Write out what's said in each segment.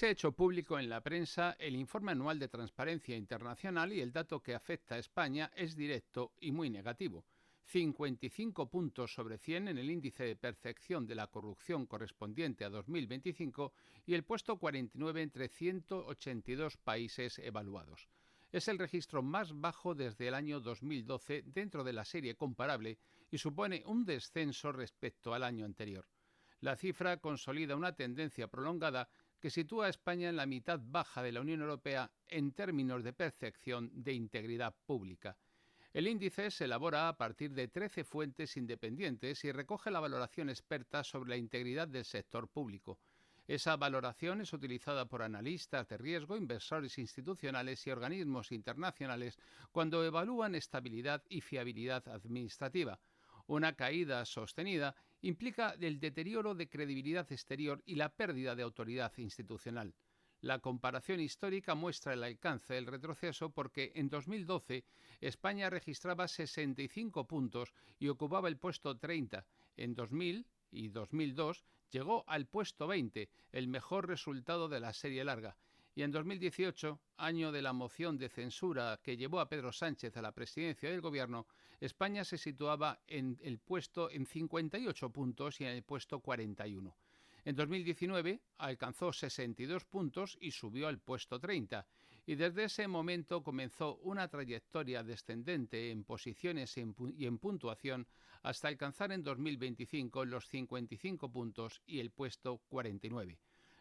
se ha hecho público en la prensa el informe anual de Transparencia Internacional y el dato que afecta a España es directo y muy negativo. 55 puntos sobre 100 en el índice de percepción de la corrupción correspondiente a 2025 y el puesto 49 entre 182 países evaluados. Es el registro más bajo desde el año 2012 dentro de la serie comparable y supone un descenso respecto al año anterior. La cifra consolida una tendencia prolongada que sitúa a España en la mitad baja de la Unión Europea en términos de percepción de integridad pública. El índice se elabora a partir de 13 fuentes independientes y recoge la valoración experta sobre la integridad del sector público. Esa valoración es utilizada por analistas de riesgo, inversores institucionales y organismos internacionales cuando evalúan estabilidad y fiabilidad administrativa. Una caída sostenida implica el deterioro de credibilidad exterior y la pérdida de autoridad institucional. La comparación histórica muestra el alcance del retroceso porque en 2012 España registraba 65 puntos y ocupaba el puesto 30. En 2000 y 2002 llegó al puesto 20, el mejor resultado de la serie larga. Y en 2018, año de la moción de censura que llevó a Pedro Sánchez a la presidencia del gobierno, España se situaba en el puesto en 58 puntos y en el puesto 41. En 2019 alcanzó 62 puntos y subió al puesto 30, y desde ese momento comenzó una trayectoria descendente en posiciones y en puntuación hasta alcanzar en 2025 los 55 puntos y el puesto 49.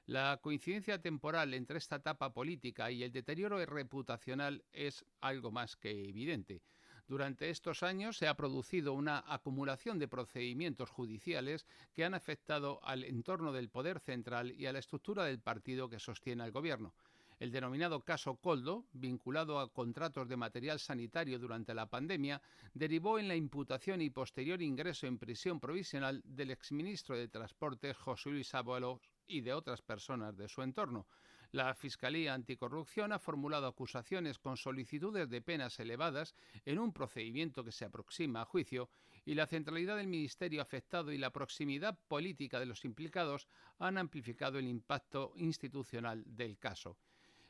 La coincidencia temporal entre esta etapa política y el deterioro reputacional es algo más que evidente. Durante estos años se ha producido una acumulación de procedimientos judiciales que han afectado al entorno del poder central y a la estructura del partido que sostiene al gobierno. El denominado caso Koldo, vinculado a contratos de material sanitario durante la pandemia, derivó en la imputación y posterior ingreso en prisión provisional del exministro de Transportes José Luis Ábalos y de otras personas de su entorno. La Fiscalía Anticorrupción ha formulado acusaciones con solicitudes de penas elevadas en un procedimiento que se aproxima a juicio, y la centralidad del ministerio afectado y la proximidad política de los implicados han amplificado el impacto institucional del caso.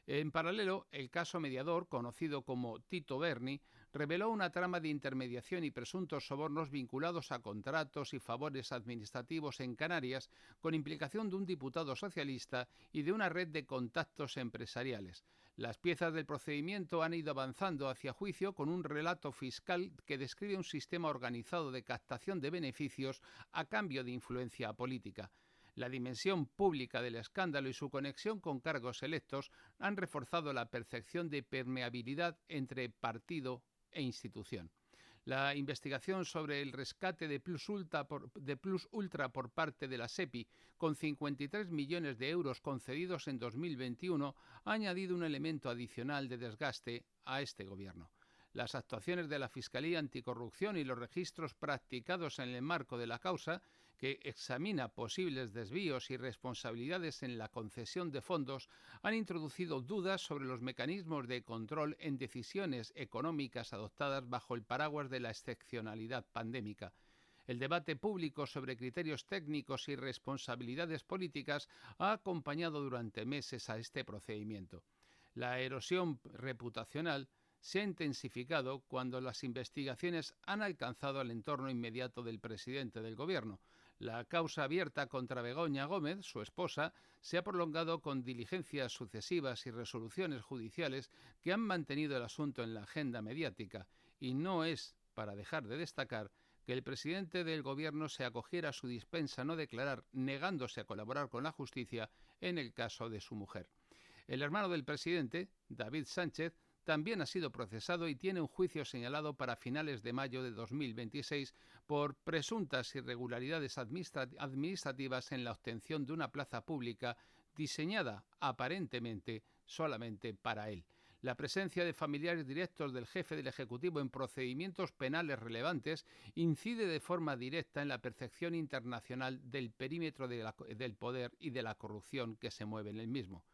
En paralelo, el caso Mediador, conocido como Tito Berni, reveló una trama de intermediación y presuntos sobornos vinculados a contratos y favores administrativos en Canarias, con implicación de un diputado socialista y de una red de contactos empresariales. Las piezas del procedimiento han ido avanzando hacia juicio con un relato fiscal que describe un sistema organizado de captación de beneficios a cambio de influencia política. La dimensión pública del escándalo y su conexión con cargos electos han reforzado la percepción de permeabilidad entre partido e institución. La investigación sobre el rescate de Plus Ultra por parte de la SEPI, con 53 millones de euros concedidos en 2021, ha añadido un elemento adicional de desgaste a este gobierno. Las actuaciones de la Fiscalía Anticorrupción y los registros practicados en el marco de la causa, que examina posibles desvíos y responsabilidades en la concesión de fondos, han introducido dudas sobre los mecanismos de control en decisiones económicas adoptadas bajo el paraguas de la excepcionalidad pandémica. El debate público sobre criterios técnicos y responsabilidades políticas ha acompañado durante meses a este procedimiento. La erosión reputacional se ha intensificado cuando las investigaciones han alcanzado al entorno inmediato del presidente del gobierno. La causa abierta contra Begoña Gómez, su esposa, se ha prolongado con diligencias sucesivas y resoluciones judiciales que han mantenido el asunto en la agenda mediática, y no es para dejar de destacar que el presidente del gobierno se acogiera a su dispensa no declarar, negándose a colaborar con la justicia en el caso de su mujer. El hermano del presidente, David Sánchez, también ha sido procesado y tiene un juicio señalado para finales de mayo de 2026 por presuntas irregularidades administrativas en la obtención de una plaza pública diseñada aparentemente solamente para él. La presencia de familiares directos del jefe del Ejecutivo en procedimientos penales relevantes incide de forma directa en la percepción internacional del perímetro del poder y de la corrupción que se mueve en el mismo.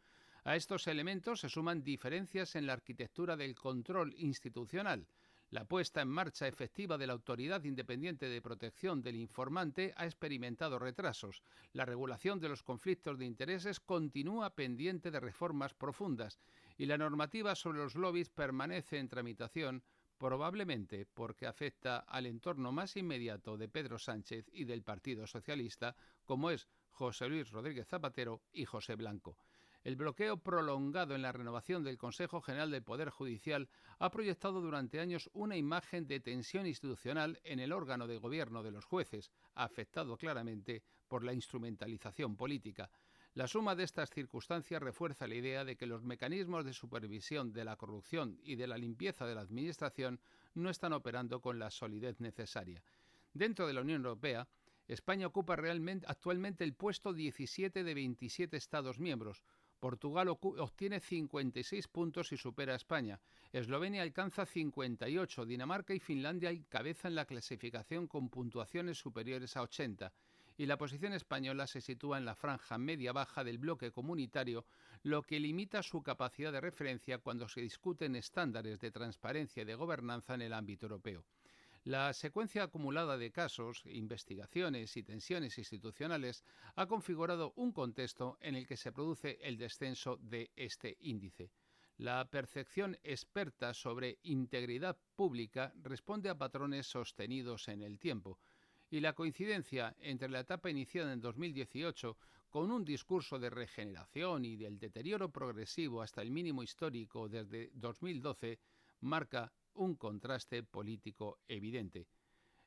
A estos elementos se suman diferencias en la arquitectura del control institucional. La puesta en marcha efectiva de la Autoridad Independiente de Protección del Informante ha experimentado retrasos. La regulación de los conflictos de intereses continúa pendiente de reformas profundas y la normativa sobre los lobbies permanece en tramitación, probablemente porque afecta al entorno más inmediato de Pedro Sánchez y del Partido Socialista, como es José Luis Rodríguez Zapatero y José Blanco. El bloqueo prolongado en la renovación del Consejo General del Poder Judicial ha proyectado durante años una imagen de tensión institucional en el órgano de gobierno de los jueces, afectado claramente por la instrumentalización política. La suma de estas circunstancias refuerza la idea de que los mecanismos de supervisión de la corrupción y de la limpieza de la Administración no están operando con la solidez necesaria. Dentro de la Unión Europea, España ocupa actualmente el puesto 17 de 27 Estados miembros. Portugal obtiene 56 puntos y supera a España. Eslovenia alcanza 58. Dinamarca y Finlandia encabezan la clasificación con puntuaciones superiores a 80. Y la posición española se sitúa en la franja media-baja del bloque comunitario, lo que limita su capacidad de referencia cuando se discuten estándares de transparencia y de gobernanza en el ámbito europeo. La secuencia acumulada de casos, investigaciones y tensiones institucionales ha configurado un contexto en el que se produce el descenso de este índice. La percepción experta sobre integridad pública responde a patrones sostenidos en el tiempo, y la coincidencia entre la etapa iniciada en 2018 con un discurso de regeneración y del deterioro progresivo hasta el mínimo histórico desde 2012 marca un contraste político evidente.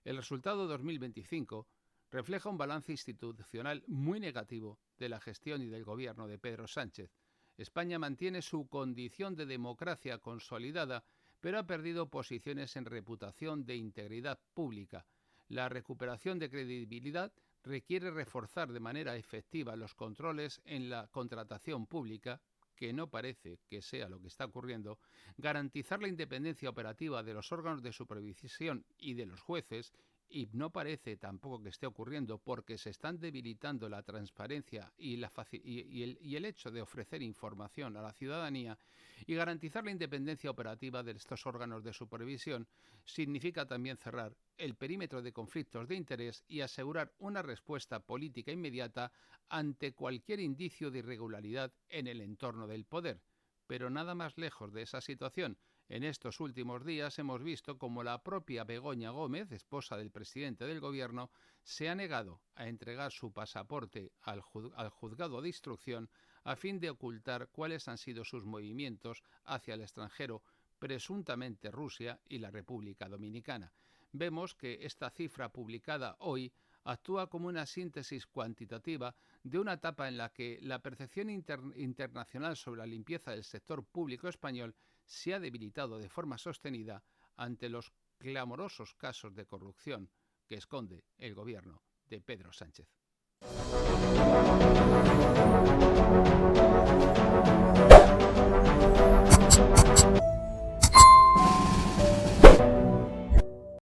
El resultado 2025 refleja un balance institucional muy negativo de la gestión y del gobierno de Pedro Sánchez. España mantiene su condición de democracia consolidada, pero ha perdido posiciones en reputación de integridad pública. La recuperación de credibilidad requiere reforzar de manera efectiva los controles en la contratación pública, que no parece que sea lo que está ocurriendo, garantizar la independencia operativa de los órganos de supervisión y de los jueces, y no parece tampoco que esté ocurriendo porque se están debilitando la transparencia y el hecho de ofrecer información a la ciudadanía, y garantizar la independencia operativa de estos órganos de supervisión significa también cerrar el perímetro de conflictos de interés y asegurar una respuesta política inmediata ante cualquier indicio de irregularidad en el entorno del poder. Pero nada más lejos de esa situación. En estos últimos días hemos visto cómo la propia Begoña Gómez, esposa del presidente del gobierno, se ha negado a entregar su pasaporte al juzgado de instrucción a fin de ocultar cuáles han sido sus movimientos hacia el extranjero, presuntamente Rusia y la República Dominicana. Vemos que esta cifra publicada hoy actúa como una síntesis cuantitativa de una etapa en la que la percepción internacional sobre la limpieza del sector público español se ha debilitado de forma sostenida ante los clamorosos casos de corrupción que esconde el gobierno de Pedro Sánchez.